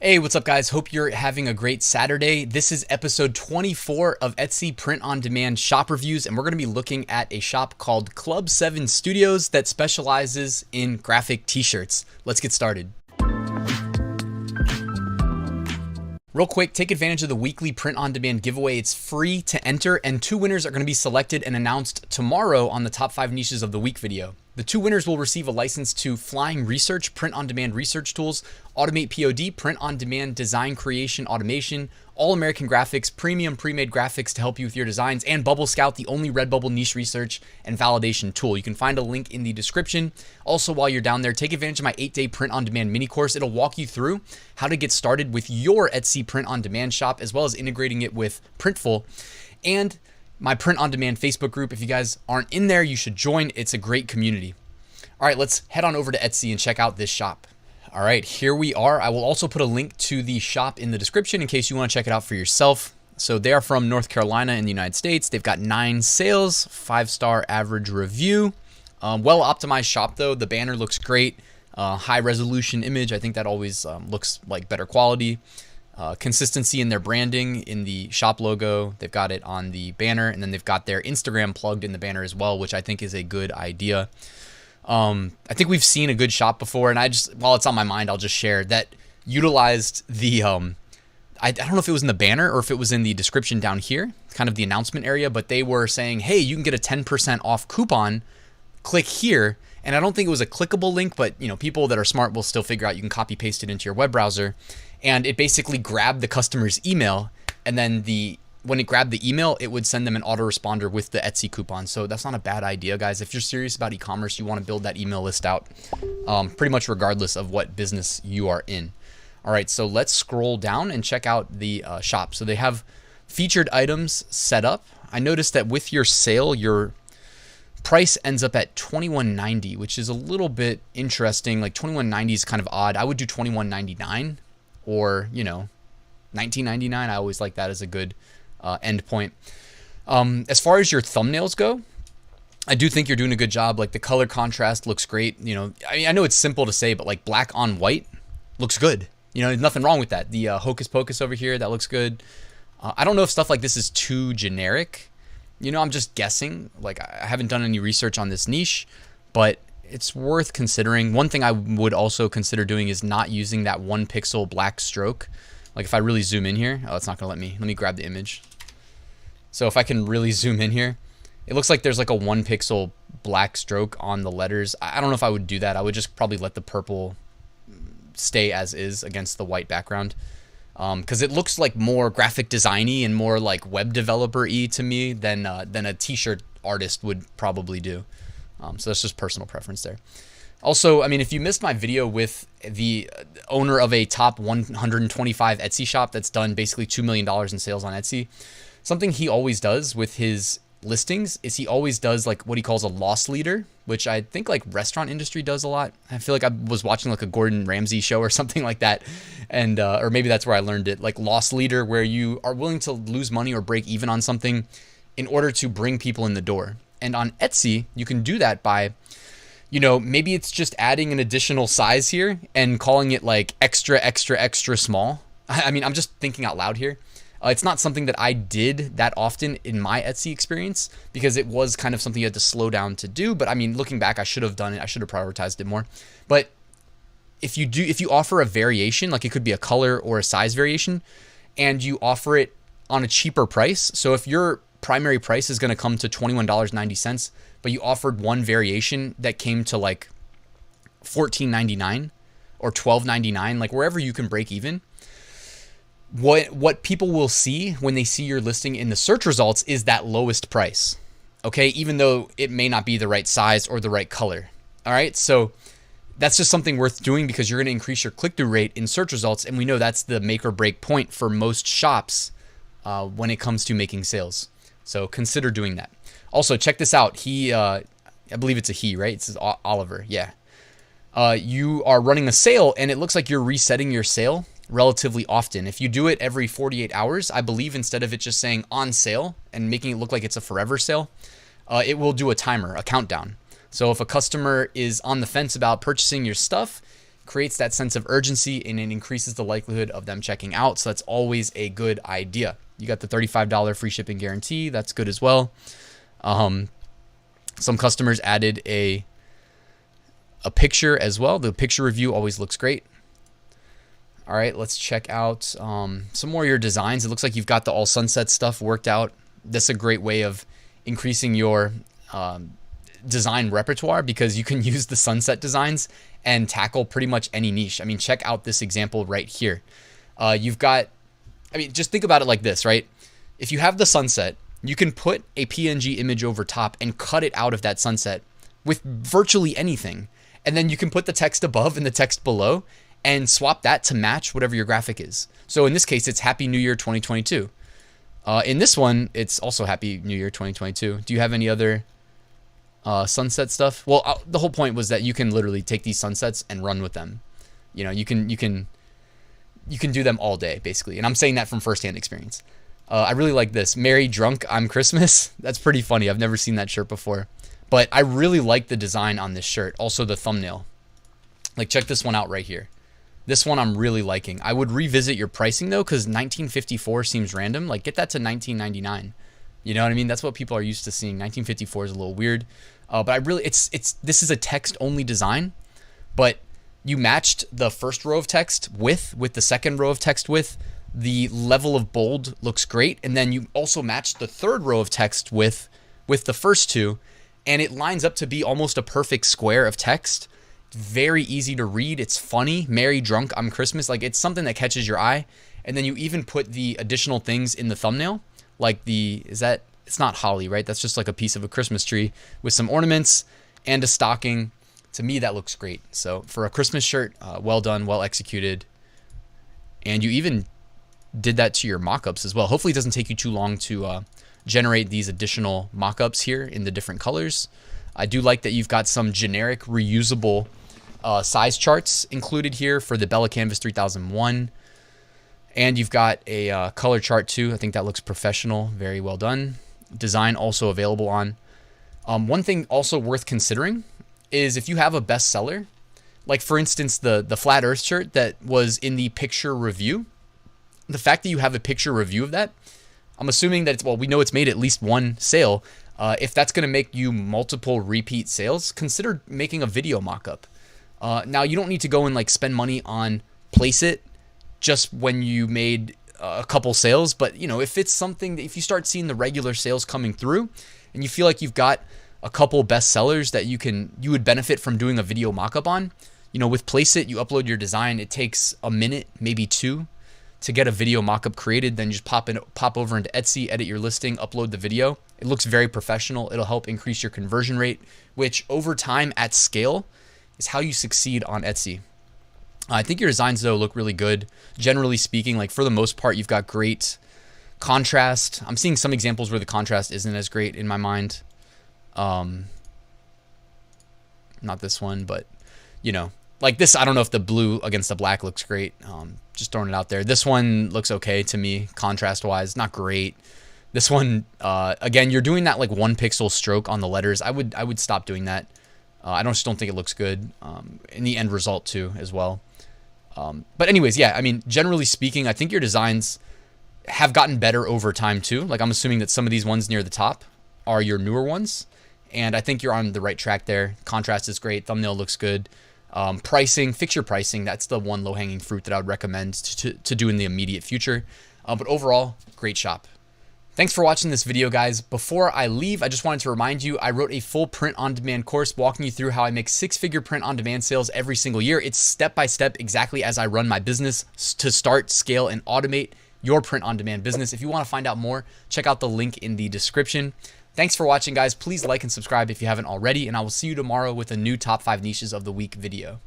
Hey, what's up guys? Hope you're having a great Saturday. This is episode 24 of Etsy Print on Demand shop reviews, and we're going to be looking at a shop called Club 7 Studios that specializes in graphic t-shirts. Let's get started. Real quick, take advantage of the weekly Print on Demand giveaway. It's free to enter, and 2 winners are going to be selected and announced tomorrow on the top 5 niches of the week video. The 2 winners will receive a license to Flying Research, Print on Demand research tools, AutomatePOD, Print on Demand design creation automation, All American Graphics, premium Premade graphics to help you with your designs, and Bubble Scout, the only Redbubble niche research and validation tool. You can find a link in the description. Also, while you're down there, take advantage of my 8-day Print on Demand mini course. It'll walk you through how to get started with your Etsy Print on Demand shop, as well as integrating it with Printful. And my Print on Demand Facebook group. If you guys aren't in there, you should join. It's a great community. All right, let's head on over to Etsy and check out this shop. All right, here we are. I will also put a link to the shop in the description in case you want to check it out for yourself. So they are from North Carolina in the United States. They've got 9 sales, 5-star average review. Well optimized shop though. The banner looks great. High resolution image. I think that always looks like better quality. Consistency in their branding in the shop logo. They've got it on the banner, and then they've got their Instagram plugged in the banner as well, which I think is a good idea. I think we've seen a good shop before, and while it's on my mind, I'll just share that utilized the, I don't know if it was in the banner or if it was in the description down here, kind of the announcement area, but they were saying, hey, you can get a 10% off coupon, click here. And I don't think it was a clickable link, but people that are smart will still figure out you can copy paste it into your web browser. And it basically grabbed the customer's email, and then when it grabbed the email, it would send them an autoresponder with the Etsy coupon. So that's not a bad idea, guys. If you're serious about e-commerce, you want to build that email list out pretty much regardless of what business you are in. All right, so let's scroll down and check out the shop. So they have featured items set up. I noticed that with your sale, your price ends up at $21.90, which is a little bit interesting. Like $21.90 is kind of odd. I would do $21.99 or, $19.99. I always like that as a good end point. As far as your thumbnails go, I do think you're doing a good job. Like the color contrast looks great. I know it's simple to say, but like black on white looks good. There's nothing wrong with that. The Hocus Pocus over here, that looks good. I don't know if stuff like this is too generic. I'm just guessing. Like I haven't done any research on this niche, but it's worth considering. One thing I would also consider doing is not using that 1 pixel black stroke. Like if I really zoom in here, it's not gonna let me grab the image. So if I can really zoom in here, it looks like there's like a 1 pixel black stroke on the letters. I don't know if I would do that. I would just probably let the purple stay as is against the white background. Because it looks like more graphic designy and more like web developer-y to me than a t-shirt artist would probably do. So that's just personal preference there. Also, if you missed my video with the owner of a top 125 Etsy shop that's done basically $2 million in sales on Etsy, something he always does with his listings is he always does like what he calls a loss leader, which I think like restaurant industry does a lot. I feel like I was watching like a Gordon Ramsay show or something like that. And, or maybe that's where I learned it, like loss leader, where you are willing to lose money or break even on something in order to bring people in the door. And on Etsy, you can do that by, maybe it's just adding an additional size here and calling it like extra, extra, extra small. I'm just thinking out loud here. It's not something that I did that often in my Etsy experience because it was kind of something you had to slow down to do. But looking back, I should have done it. I should have prioritized it more. But if you offer a variation, like it could be a color or a size variation, and you offer it on a cheaper price. So if your primary price is going to come to $21.90, but you offered one variation that came to like $14.99 or $12.99, like wherever you can break even, what people will see when they see your listing in the search results is that lowest price. Okay, even though it may not be the right size or the right color. All right, so that's just something worth doing because you're going to increase your click-through rate in search results, and we know that's the make or break point for most shops when it comes to making sales. So consider doing that. Also, check this out. I believe it's a he, right? It says Oliver. Yeah. You are running a sale, and it looks like you're resetting your sale relatively often. If you do it every 48 hours, I believe instead of it just saying on sale and making it look like it's a forever sale, it will do a timer, a countdown. So if a customer is on the fence about purchasing your stuff, creates that sense of urgency and it increases the likelihood of them checking out. So that's always a good idea. You got the $35 free shipping guarantee. That's good as well. Some customers added a picture as well. The picture review always looks great. All right, let's check out some more of your designs. It looks like you've got the all sunset stuff worked out. That's a great way of increasing your design repertoire because you can use the sunset designs and tackle pretty much any niche. I mean, check out this example right here. You've got, I mean, just think about it like this, right? If you have the sunset, you can put a PNG image over top and cut it out of that sunset with virtually anything. And then you can put the text above and the text below and swap that to match whatever your graphic is. So in this case, it's Happy New Year 2022. In this one, it's also Happy New Year 2022. Do you have any other sunset stuff? Well, the whole point was that you can literally take these sunsets and run with them. You know, you can do them all day basically. And I'm saying that from firsthand experience. I really like this. Merry Drunk I'm Christmas. That's pretty funny. I've never seen that shirt before. But I really like the design on this shirt. Also the thumbnail. Like check this one out right here. This one I'm really liking. I would revisit your pricing though, because 1954 seems random. Like get that to 1999. You know what I mean? That's what people are used to seeing. 1954 is a little weird. But I really, this is a text only design, but you matched the first row of text with the second row of text with. The level of bold looks great. And then you also matched the third row of text with the first two. And it lines up to be almost a perfect square of text. Very easy to read. It's funny. Merry Drunk I'm Christmas. Like it's something that catches your eye. And then you even put the additional things in the thumbnail. Like it's not holly, right? That's just like a piece of a Christmas tree with some ornaments and a stocking. To me, that looks great. So for a Christmas shirt, well done, well executed. And you even did that to your mockups as well. Hopefully it doesn't take you too long to generate these additional mockups here in the different colors. I do like that you've got some generic reusable size charts included here for the Bella Canvas 3001. And you've got a color chart too. I think that looks professional. Very well done. Design also available on. One thing also worth considering is if you have a bestseller, like for instance, the Flat Earth shirt that was in the picture review, the fact that you have a picture review of that, I'm assuming that we know it's made at least one sale. If that's going to make you multiple repeat sales, consider making a video mockup. Now you don't need to go and like spend money on Placeit just when you made a couple sales, but you know, if it's something that if you start seeing the regular sales coming through and you feel like you've got a couple best sellers that you would benefit from doing a video mockup on, you know, with Placeit, you upload your design. It takes a minute, maybe two, to get a video mockup created. Then you just pop over into Etsy, edit your listing, upload the video. It looks very professional. It'll help increase your conversion rate, which over time at scale is how you succeed on Etsy. I think your designs though look really good. Generally speaking, like for the most part, you've got great contrast. I'm seeing some examples where the contrast isn't as great in my mind. Not this one, but you know, like this, I don't know if the blue against the black looks great. Just throwing it out there. This one looks okay to me, contrast wise, not great. This one, again, you're doing that like 1 pixel stroke on the letters. I would stop doing that. I just don't think it looks good in the end result too as well. But anyways, yeah, I mean, generally speaking, I think your designs have gotten better over time too. Like I'm assuming that some of these ones near the top are your newer ones. And I think you're on the right track there. Contrast is great. Thumbnail looks good. Pricing, fix your pricing. That's the one low-hanging fruit that I would recommend to do in the immediate future. But overall, great shop. Thanks for watching this video, guys. Before I leave, I just wanted to remind you, I wrote a full print-on-demand course walking you through how I make 6-figure print-on-demand sales every single year. It's step-by-step exactly as I run my business to start, scale, and automate your print-on-demand business. If you want to find out more, check out the link in the description. Thanks for watching, guys. Please like and subscribe if you haven't already, and I will see you tomorrow with a new top 5 niches of the week video.